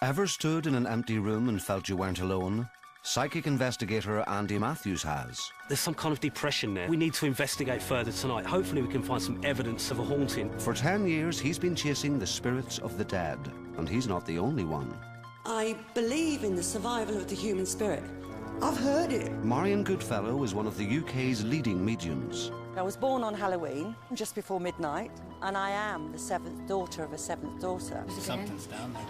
Ever stood in an empty room and felt you weren't alone? Psychic investigator Andy Matthews has. There's some kind of depression there. We need to investigate further tonight. Hopefully we can find some evidence of a haunting. For 10 years, he's been chasing the spirits of the dead, and he's not the only one. I believe in the survival of the human spirit. I've heard it. Marion Goodfellow is one of the UK's leading mediums. I was born on Halloween, just before midnight, and I am the seventh daughter of a seventh daughter. Something's down there.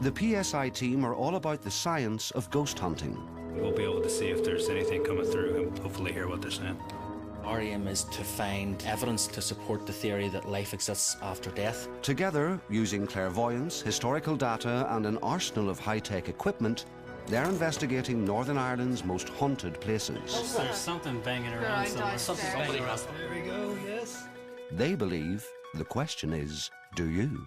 The PSI team are all about the science of ghost hunting. We'll be able to see if there's anything coming through and hopefully hear what they're saying. Our aim is to find evidence to support the theory that life exists after death. Together, using clairvoyance, historical data and an arsenal of high-tech equipment, they're investigating Northern Ireland's most haunted places. There's something banging around somewhere. Something's banging around. There we go, yes. They believe. The question is, do you?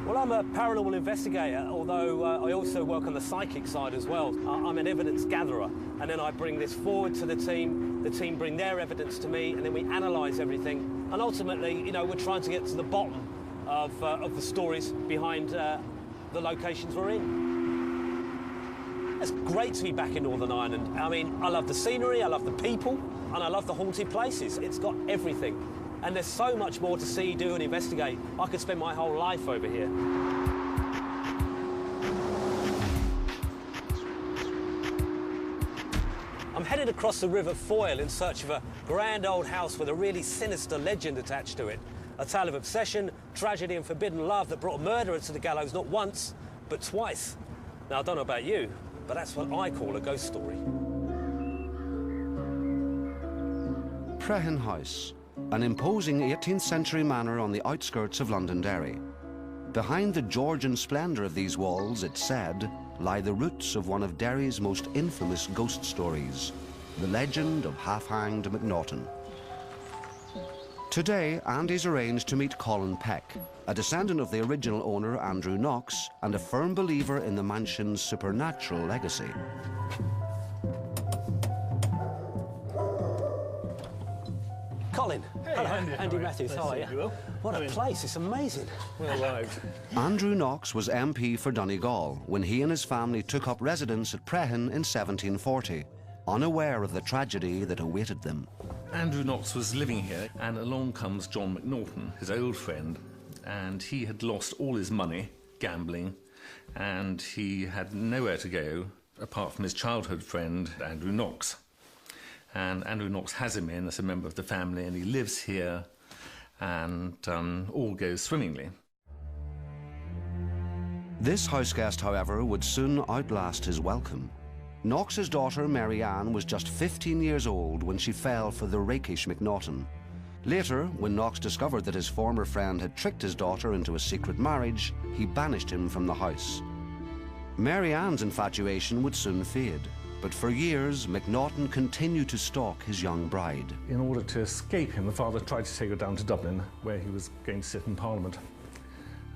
Well, I'm a paranormal investigator, although I also work on the psychic side as well. I'm an evidence gatherer, and then I bring this forward to the team bring their evidence to me, and then we analyse everything. And ultimately, you know, we're trying to get to the bottom of the stories behind the locations we're in. It's great to be back in Northern Ireland. I mean, I love the scenery, I love the people, and I love the haunted places. It's got everything. And there's so much more to see, do and investigate. I could spend my whole life over here. I'm headed across the River Foyle in search of a grand old house with a really sinister legend attached to it. A tale of obsession, tragedy and forbidden love that brought a murderer to the gallows not once, but twice. Now, I don't know about you, but that's what I call a ghost story. Prehen House, an imposing 18th century manor on the outskirts of Londonderry. Behind the Georgian splendour of these walls, it's said, lie the roots of one of Derry's most infamous ghost stories, the legend of half-hanged Macnaughton. Today, Andy's arranged to meet Colin Peck, a descendant of the original owner, Andrew Knox, and a firm believer in the mansion's supernatural legacy. Colin, hey, hello, Andy Matthews, how are you? Well, What a place, it's amazing. Well arrived. Andrew Knox was MP for Donegal when he and his family took up residence at Prehen in 1740, unaware of the tragedy that awaited them. Andrew Knox was living here, and along comes John Macnaughton, his old friend, and he had lost all his money gambling, and he had nowhere to go apart from his childhood friend, Andrew Knox. And Andrew Knox has him in as a member of the family, and he lives here, and all goes swimmingly. This houseguest, however, would soon outlast his welcome. Knox's daughter, Mary Ann, was just 15 years old when she fell for the rakish Macnaughton. Later, when Knox discovered that his former friend had tricked his daughter into a secret marriage, he banished him from the house. Mary Ann's infatuation would soon fade. But for years, Macnaughton continued to stalk his young bride. In order to escape him, the father tried to take her down to Dublin, where he was going to sit in Parliament.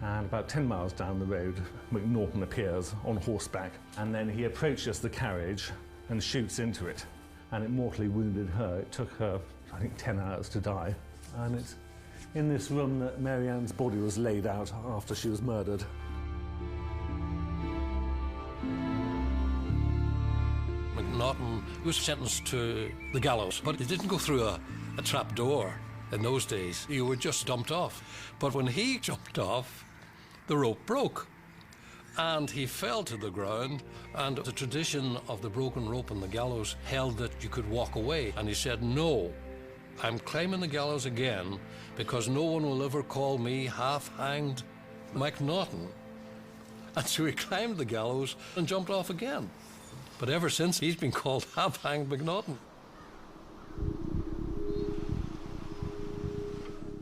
And about 10 miles down the road, Macnaughton appears on horseback, and then he approaches the carriage and shoots into it. And it mortally wounded her. It took her, I think, 10 hours to die. And it's in this room that Mary Ann's body was laid out after she was murdered. Macnaughton was sentenced to the gallows, but he didn't go through a trap door in those days. You were just dumped off. But when he jumped off, the rope broke, and he fell to the ground, and the tradition of the broken rope and the gallows held that you could walk away. And he said, "No, I'm climbing the gallows again, because no one will ever call me half-hanged Macnaughton." And so he climbed the gallows and jumped off again. But ever since, he's been called half-hanged Macnaughton.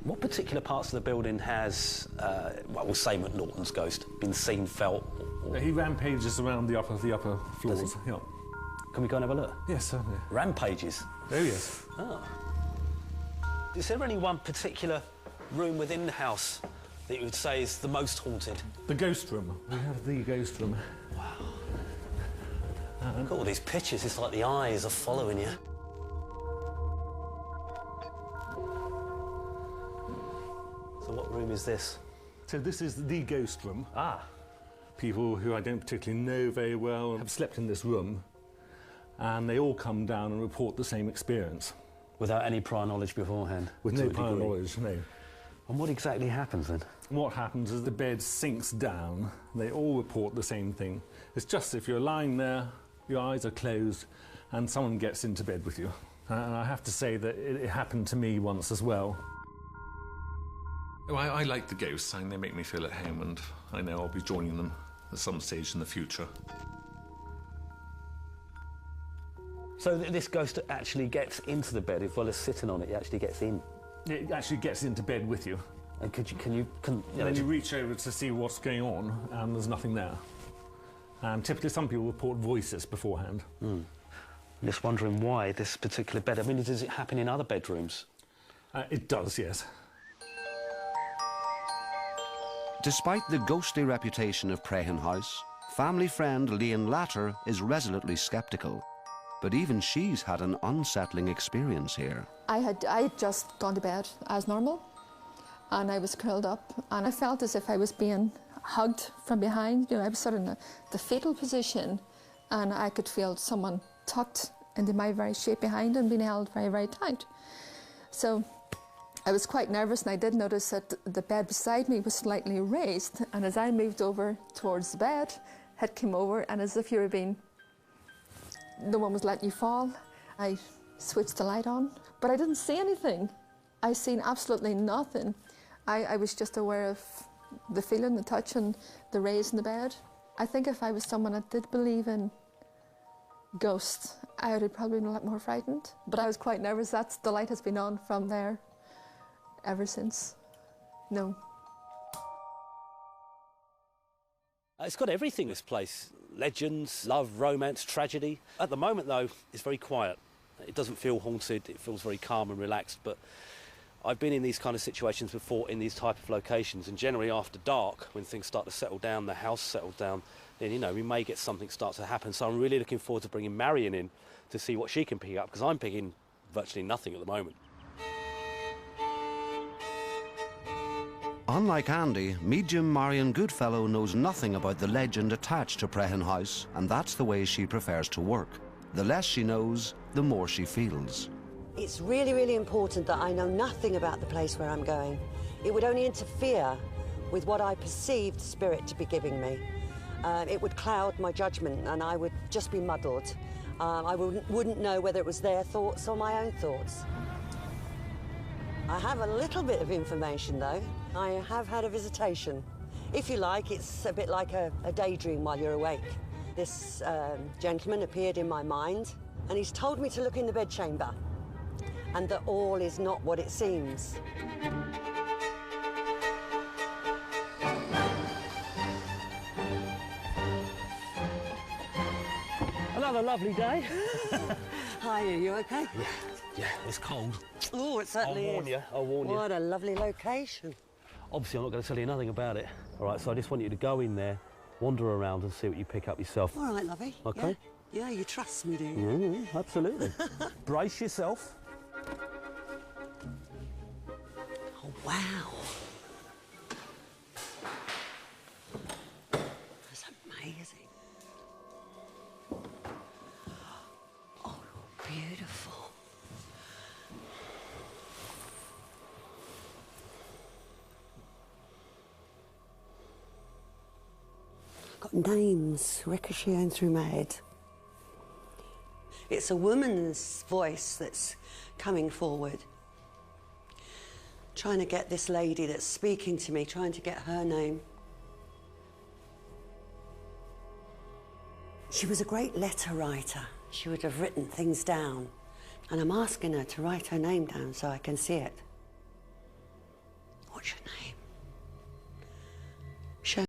What particular parts of the building has, well, we'll say Macnaughton's ghost, been seen, felt? Or... He rampages around the upper floors. Yeah. Can we go and have a look? Yes, certainly. Rampages? Oh, yes. Oh. Is there any one particular room within the house that you would say is the most haunted? The ghost room. We have the ghost room. Wow. Look at all these pictures. It's like the eyes are following you. So what room is this? So this is the ghost room. Ah. People who I don't particularly know very well have slept in this room, and they all come down and report the same experience. Without any prior knowledge beforehand? With no prior knowledge, no. And what exactly happens then? What happens is the bed sinks down. They all report the same thing. It's just if you're lying there, your eyes are closed, and someone gets into bed with you. And I have to say that it happened to me once as well. Oh, I like the ghosts, and they make me feel at home, and I know I'll be joining them at some stage in the future. So this ghost actually gets into the bed as well as sitting on it. It actually gets in. It actually gets into bed with you. And can And then you reach over to see what's going on, and there's nothing there. And typically some people report voices beforehand. I'm just wondering why this particular bed. I mean, does it happen in other bedrooms? It does, yes. Despite the ghostly reputation of Prehen House, family friend Leon Latter is resolutely sceptical. But even she's had an unsettling experience here. I had just gone to bed as normal, and I was curled up, and I felt as if I was being hugged from behind. You know, I was sort of in the fetal position, and I could feel someone tucked into my very shape behind and being held very, very tight. So I was quite nervous, and I did notice that the bed beside me was slightly raised, and as I moved over towards the bed, it came over, and as if you were being, no one was letting you fall. I switched the light on, but I didn't see anything. I seen absolutely nothing. I was just aware of the feeling, the touch, and the raise in the bed. I think if I was someone that did believe in ghosts, I would have probably been a lot more frightened. But I was quite nervous. The light has been on from there ever since. No. It's got everything, this place. Legends, love, romance, tragedy. At the moment, though, it's very quiet. It doesn't feel haunted. It feels very calm and relaxed. But I've been in these kind of situations before in these type of locations, and generally after dark, when things start to settle down, the house settled down, then, you know, we may get something start to happen. So I'm really looking forward to bringing Marion in to see what she can pick up, because I'm picking virtually nothing at the moment. Unlike Andy, medium Marion Goodfellow knows nothing about the legend attached to Prehen House, and that's the way she prefers to work. The less she knows, the more she feels. It's really, really important that I know nothing about the place where I'm going. It would only interfere with what I perceived spirit to be giving me. It would cloud my judgment, and I would just be muddled. I wouldn't know whether it was their thoughts or my own thoughts. I have a little bit of information, though. I have had a visitation. If you like, it's a bit like a daydream while you're awake. This gentleman appeared in my mind, and he's told me to look in the bedchamber, and that all is not what it seems. Another lovely day. Hi, are you okay? Yeah, it's cold. Oh, it certainly is. I'll warn you. What a lovely location. Obviously, I'm not going to tell you nothing about it. All right, so I just want you to go in there, wander around and see what you pick up yourself. All right, lovey. Okay? Yeah, you trust me, do you? Absolutely. Brace yourself. Oh, wow. That's amazing. Oh, beautiful. Got names ricocheting through my head. It's a woman's voice that's coming forward, trying to get this lady that's speaking to me, trying to get her name. She was a great letter writer. She would have written things down, and I'm asking her to write her name down so I can see it. What's your name? Show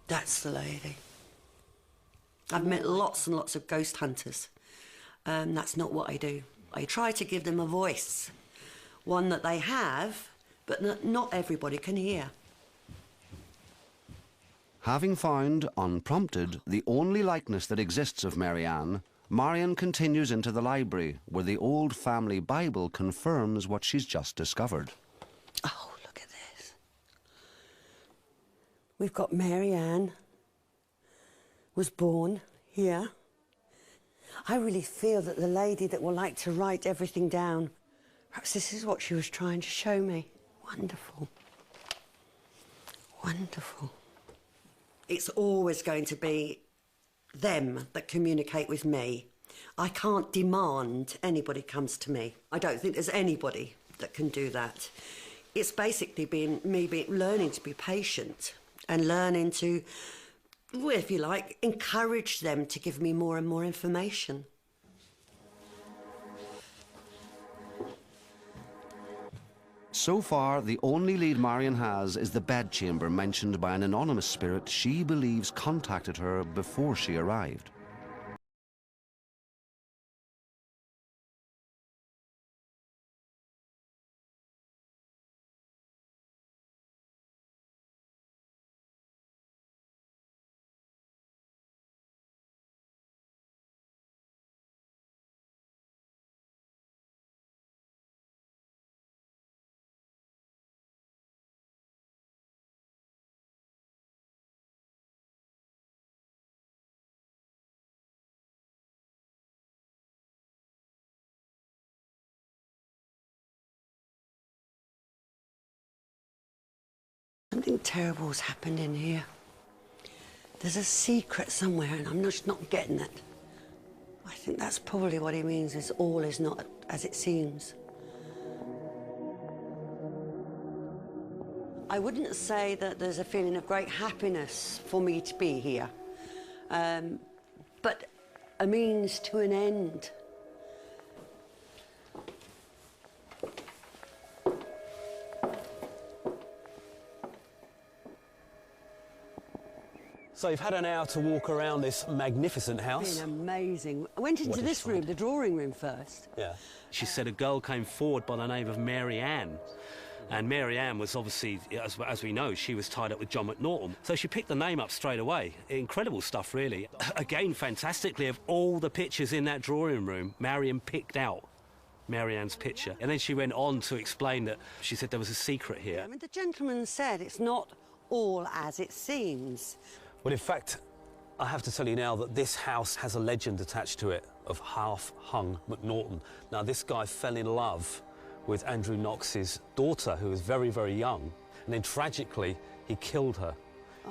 That's the lady. I've met lots and lots of ghost hunters. That's not what I do. I try to give them a voice, one that they have, but not everybody can hear. Having found, unprompted, the only likeness that exists of Mary Ann, Marion continues into the library, where the old family Bible confirms what she's just discovered. Oh, look at this. We've got Mary Ann was born here. I really feel that the lady that will like to write everything down, perhaps this is what she was trying to show me. Wonderful. Wonderful. It's always going to be them that communicate with me. I can't demand anybody comes to me. I don't think there's anybody that can do that. It's basically learning to be patient and learning to, well, if you like, encourage them to give me more and more information. So far, the only lead Marion has is the bedchamber mentioned by an anonymous spirit she believes contacted her before she arrived. Something terrible's happened in here. There's a secret somewhere and I'm just not getting it. I think that's probably what he means, is all is not as it seems. I wouldn't say that there's a feeling of great happiness for me to be here, but a means to an end. So you've had an hour to walk around this magnificent house. It's been amazing. I went into this room, the drawing room first. Yeah. She said a girl came forward by the name of Mary Ann. And Mary Ann was obviously, as we know, she was tied up with John McNaughton. So she picked the name up straight away. Incredible stuff, really. Again, fantastically, of all the pictures in that drawing room, Marion picked out Mary Ann's picture. And then she went on to explain that she said there was a secret here. I mean, the gentleman said it's not all as it seems. Well, in fact, I have to tell you now that this house has a legend attached to it of half-hung McNaughton. Now, this guy fell in love with Andrew Knox's daughter, who was very, very young, and then tragically he killed her,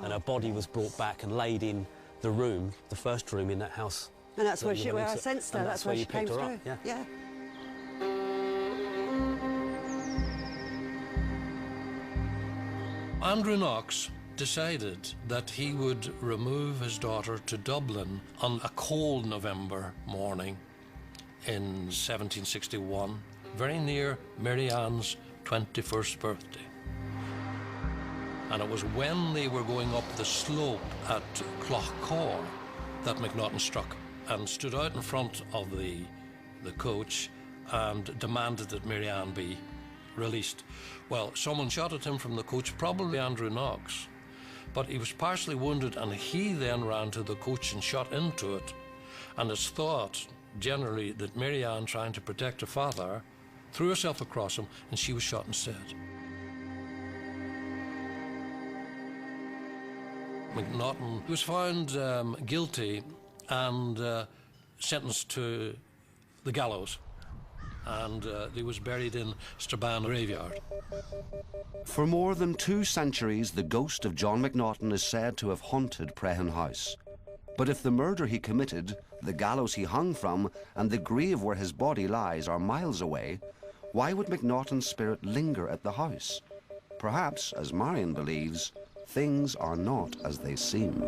and her body was brought back and laid in the room, the first room in that house. And that's where I sensed her. That's where she came through. Yeah. Andrew Knox decided that he would remove his daughter to Dublin on a cold November morning in 1761, very near Mary Ann's 21st birthday. And it was when they were going up the slope at Clough that McNaughton struck and stood out in front of the coach and demanded that Mary Ann be released. Well, someone shot at him from the coach, probably Andrew Knox, but he was partially wounded, and he then ran to the coach and shot into it. And it's thought, generally, that Mary Ann, trying to protect her father, threw herself across him, and she was shot instead. McNaughton was found guilty and sentenced to the gallows, and he was buried in Strabane graveyard. For more than 2 centuries, the ghost of John McNaughton is said to have haunted Prehen House. But if the murder he committed, the gallows he hung from, and the grave where his body lies are miles away, why would McNaughton's spirit linger at the house? Perhaps, as Marion believes, things are not as they seem.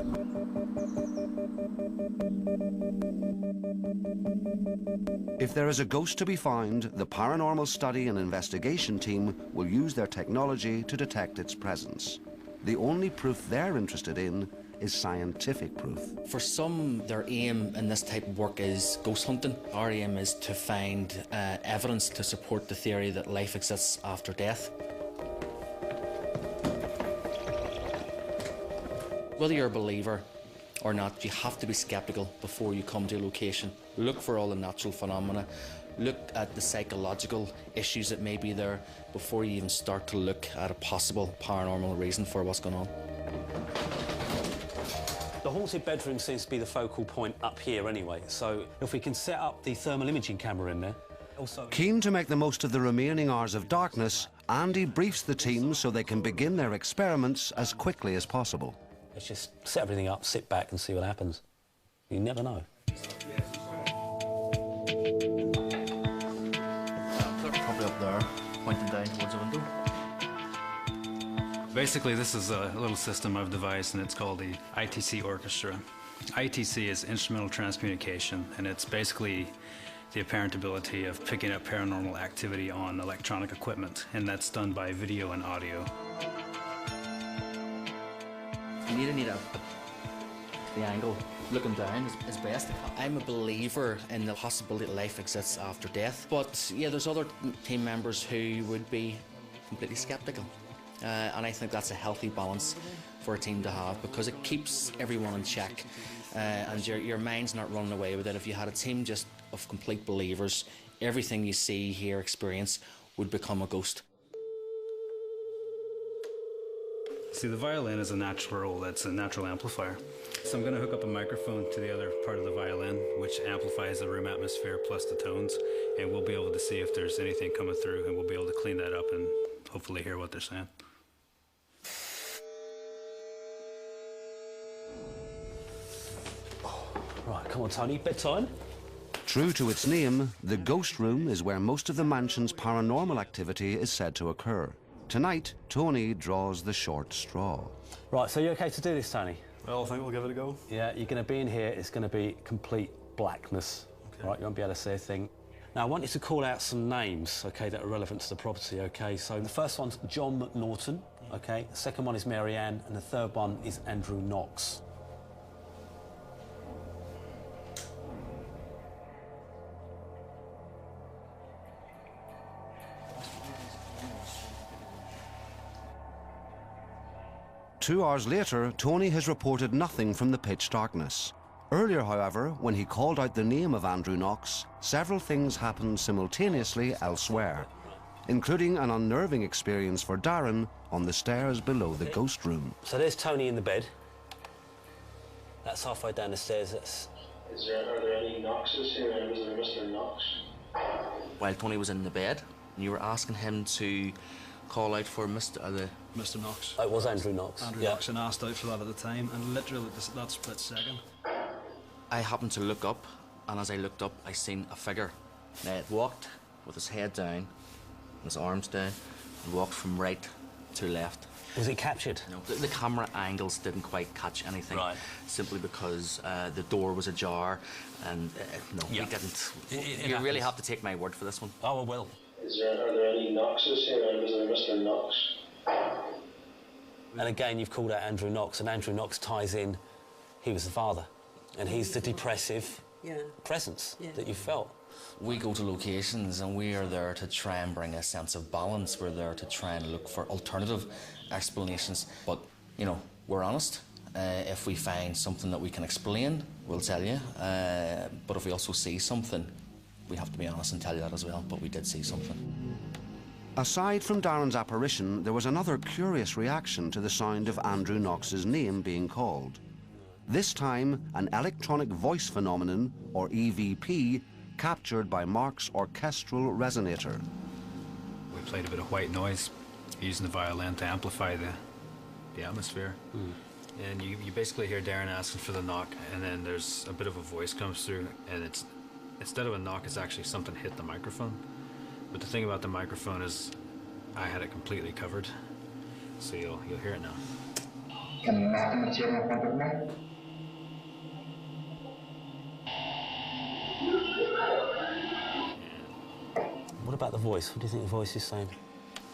If there is a ghost to be found, the Paranormal Study and Investigation team will use their technology to detect its presence. The only proof they're interested in is scientific proof. For some, their aim in this type of work is ghost hunting. Our aim is to find evidence to support the theory that life exists after death. Whether you're a believer or not, you have to be sceptical before you come to a location. Look for all the natural phenomena. Look at the psychological issues that may be there before you even start to look at a possible paranormal reason for what's going on. The haunted bedroom seems to be the focal point up here anyway, so if we can set up the thermal imaging camera in there. Also, Keen to make the most of the remaining hours of darkness, Andy briefs the team so they can begin their experiments as quickly as possible. let's just set everything up, sit back and see what happens. You never know. Probably up there, pointing down towards the window. Basically, this is a little system I've devised, and it's called the ITC Orchestra. ITC is instrumental transcommunication, and it's basically the apparent ability of picking up paranormal activity on electronic equipment, and that's done by video and audio. You need the angle looking down is best. I'm a believer in the possibility that life exists after death, but yeah, there's other team members who would be completely skeptical. And I think that's a healthy balance for a team to have, because it keeps everyone in check and your mind's not running away with it. If you had a team just of complete believers, everything you see, hear, experience would become a ghost. See, the violin is a natural, that's a natural amplifier. So I'm going to hook up a microphone to the other part of the violin, which amplifies the room atmosphere plus the tones, and we'll be able to see if there's anything coming through, and we'll be able to clean that up and hopefully hear what they're saying. Right, come on, Tony, bedtime. True to its name, the ghost room is where most of the mansion's paranormal activity is said to occur. Tonight, Tony draws the short straw. Right, so you okay to do this, Tony? Well, I think we'll give it a go. Yeah, you're going to be in here, it's going to be complete blackness. Okay. Right, you won't be able to see a thing. Now, I want you to call out some names, OK, that are relevant to the property, OK? So the first one's John McNaughton, OK? The second one is Mary Ann, and the third one is Andrew Knox. Two hours later, Tony has reported nothing from the pitch darkness. Earlier, however, when he called out the name of Andrew Knox, several things happened simultaneously elsewhere, including an unnerving experience for Darren on the stairs below the ghost room. So there's Tony in the bed. That's halfway down the stairs. Are there any Knoxes here? Was there Mr. Knox? While Tony was in the bed, you were asking him to call out for Mr. Knox. Oh, it was Andrew Knox. Andrew Knox, and asked out for that at the time, and literally that split second. I happened to look up, and as I looked up, I seen a figure. Now, it walked with his head down, and his arms down, and walked from right to left. Was it captured? No, the camera angles didn't quite catch anything. Right. Simply because the door was ajar, and no, we didn't. You really have to take my word for this one. Oh, I will. Are there any Knoxes here? Was there Mr. Knox? And again, you've called out Andrew Knox, and Andrew Knox ties in, he was the father, and he's the depressive presence that you felt. We go to locations and we are there to try and bring a sense of balance. We're there to try and look for alternative explanations. But, you know, we're honest. If we find something that we can explain, we'll tell you. But if we also see something, we have to be honest and tell you that as well. But we did see something. Aside from Darren's apparition, there was another curious reaction to the sound of Andrew Knox's name being called. This time, an electronic voice phenomenon, or EVP, captured by Mark's orchestral resonator. We played a bit of white noise, using the violin to amplify the atmosphere. And you basically hear Darren asking for the knock, and then there's a bit of a voice comes through, and it's instead of a knock, it's actually something hit the microphone. But the thing about the microphone is I had it completely covered, so you'll hear it now. What about the voice? What do you think the voice is saying?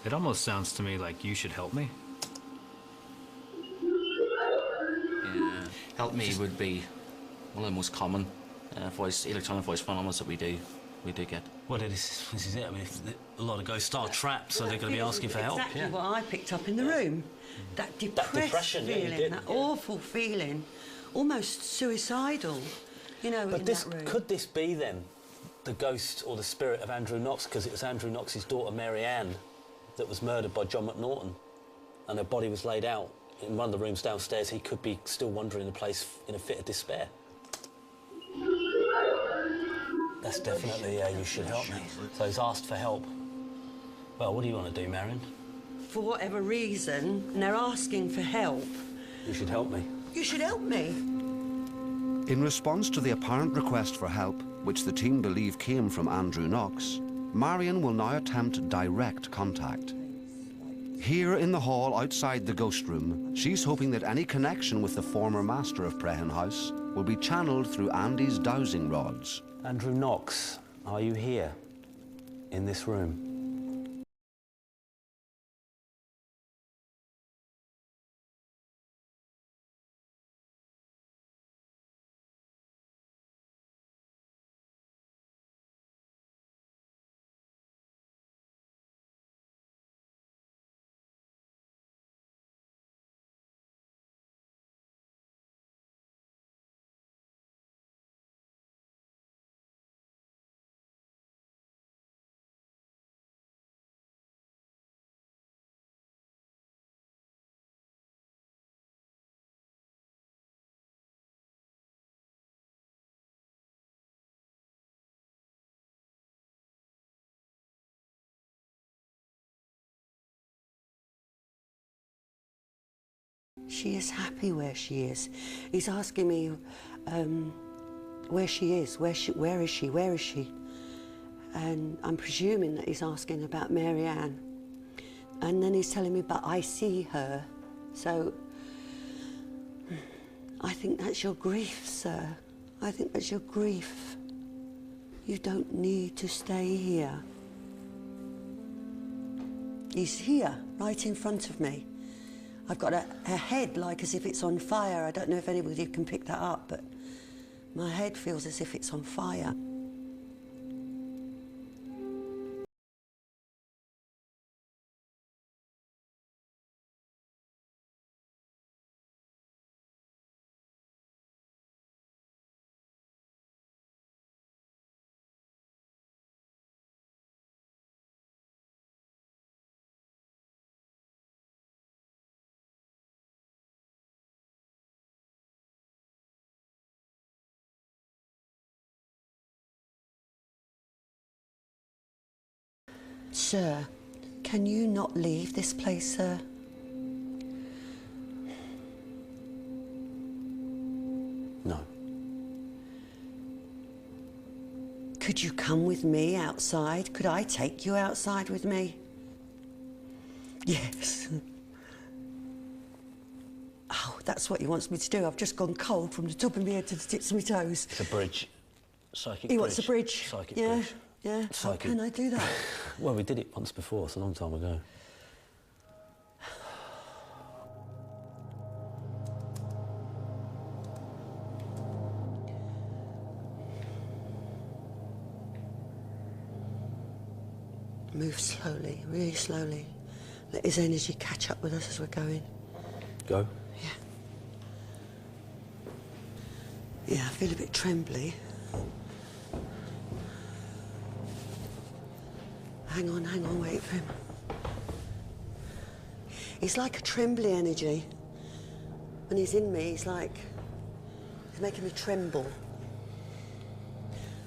It almost sounds to me like you should help me. Yeah. Help me would be one of the most common electronic voice phenomena that we do get. Well, this is it. I mean, a lot of ghosts are trapped, so they're going to be asking for help. Exactly what I picked up in the room. That depression feeling, that awful feeling, almost suicidal, you know, But in that room. could this be then the ghost or the spirit of Andrew Knox? Because it was Andrew Knox's daughter Mary Ann that was murdered by John McNaughton, and her body was laid out in one of the rooms downstairs. He could be still wandering the place in a fit of despair. That's definitely you should help me. So he's asked for help. Well, what do you want to do, Marion? For whatever reason, and they're asking for help. You should help me. You should help me. In response to the apparent request for help, which the team believe came from Andrew Knox, Marion will now attempt direct contact. Here in the hall outside the ghost room, she's hoping that any connection with the former master of Prehen House will be channeled through Andy's dowsing rods. Andrew Knox, are you here in this room? She is happy where she is. He's asking me where she is, where is she? And I'm presuming that he's asking about Mary Ann. And then he's telling me, but I see her. So I think that's your grief, sir. I think that's your grief. You don't need to stay here. He's here, right in front of me. I've got a head like as if it's on fire. I don't know if anybody can pick that up, but my head feels as if it's on fire. Sir, can you not leave this place, sir? No. Could you come with me outside? Could I take you outside with me? Yes. Oh, that's what he wants me to do. I've just gone cold from the top of my head to the tips of my toes. It's a bridge. Psychic He bridge. wants a bridge. Psychic yeah, bridge. yeah. How can I do that? Well, we did it once before. It's a long time ago. Move slowly, really slowly. Let his energy catch up with us as we're going. Go? Yeah. Yeah, I feel a bit trembly. Hang on, wait for him. He's like a trembly energy. When he's in me, he's making me tremble.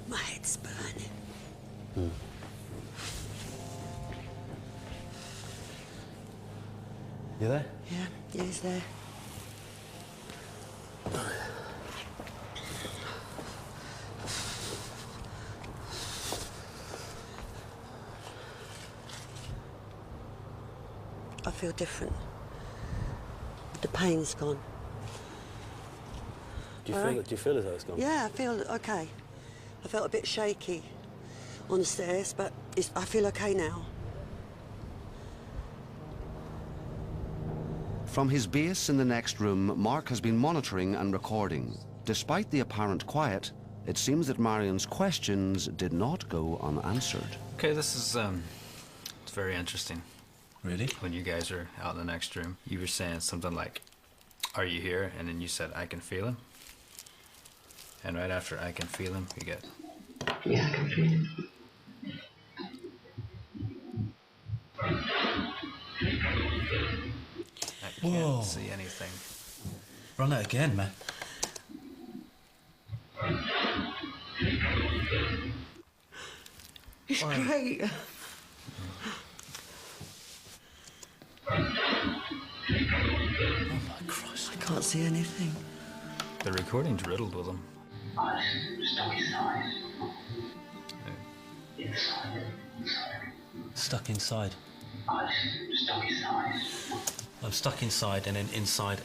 My head's burning. You there? Yeah, he's there. I feel different. The pain's gone. Do you feel as though it's gone? Yeah, I feel okay. I felt a bit shaky on the stairs, but I feel okay now. From his base in the next room, Mark has been monitoring and recording. Despite the apparent quiet, it seems that Marion's questions did not go unanswered. Okay, this is it's very interesting. Really? When you guys are out in the next room, you were saying something like, "Are you here?" And then you said, "I can feel him." And right after "I can feel him," you get, "Yeah, I can feel him." I can't see anything. Run it again, man. It's great. Oh my Christ. I can't see anything. The recording's riddled with them. I stuck inside. Inside. Stuck inside. I stuck inside. I'm stuck inside and then inside.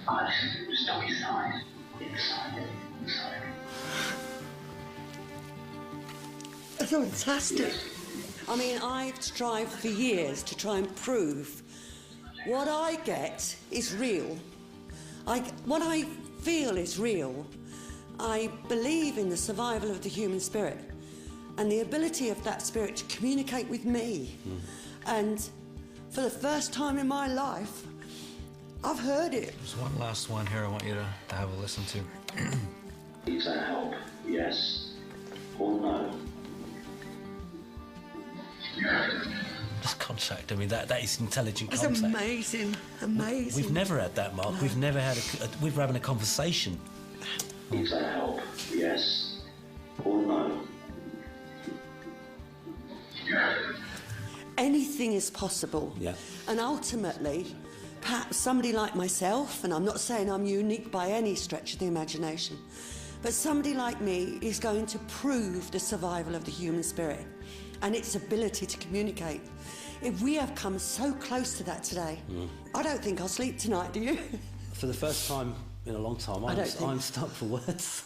I stuck inside. Inside. That's fantastic. I mean, I've strived for years to try and prove what I get is real. What I feel is real. I believe in the survival of the human spirit and the ability of that spirit to communicate with me. And for the first time in my life, I've heard it. There's one last one here I want you to have a listen to. Needs that help? Yes or no? This contact, I mean, that is intelligent It's contact. amazing. We've never had that, Mark. No. We've never had we were having a conversation. Needs that help? Yes or no? Anything is possible. Yeah. And ultimately, perhaps somebody like myself, and I'm not saying I'm unique by any stretch of the imagination, but somebody like me is going to prove the survival of the human spirit and its ability to communicate. If we have come so close to that today, I don't think I'll sleep tonight, do you? For the first time in a long time, I'm stuck for words.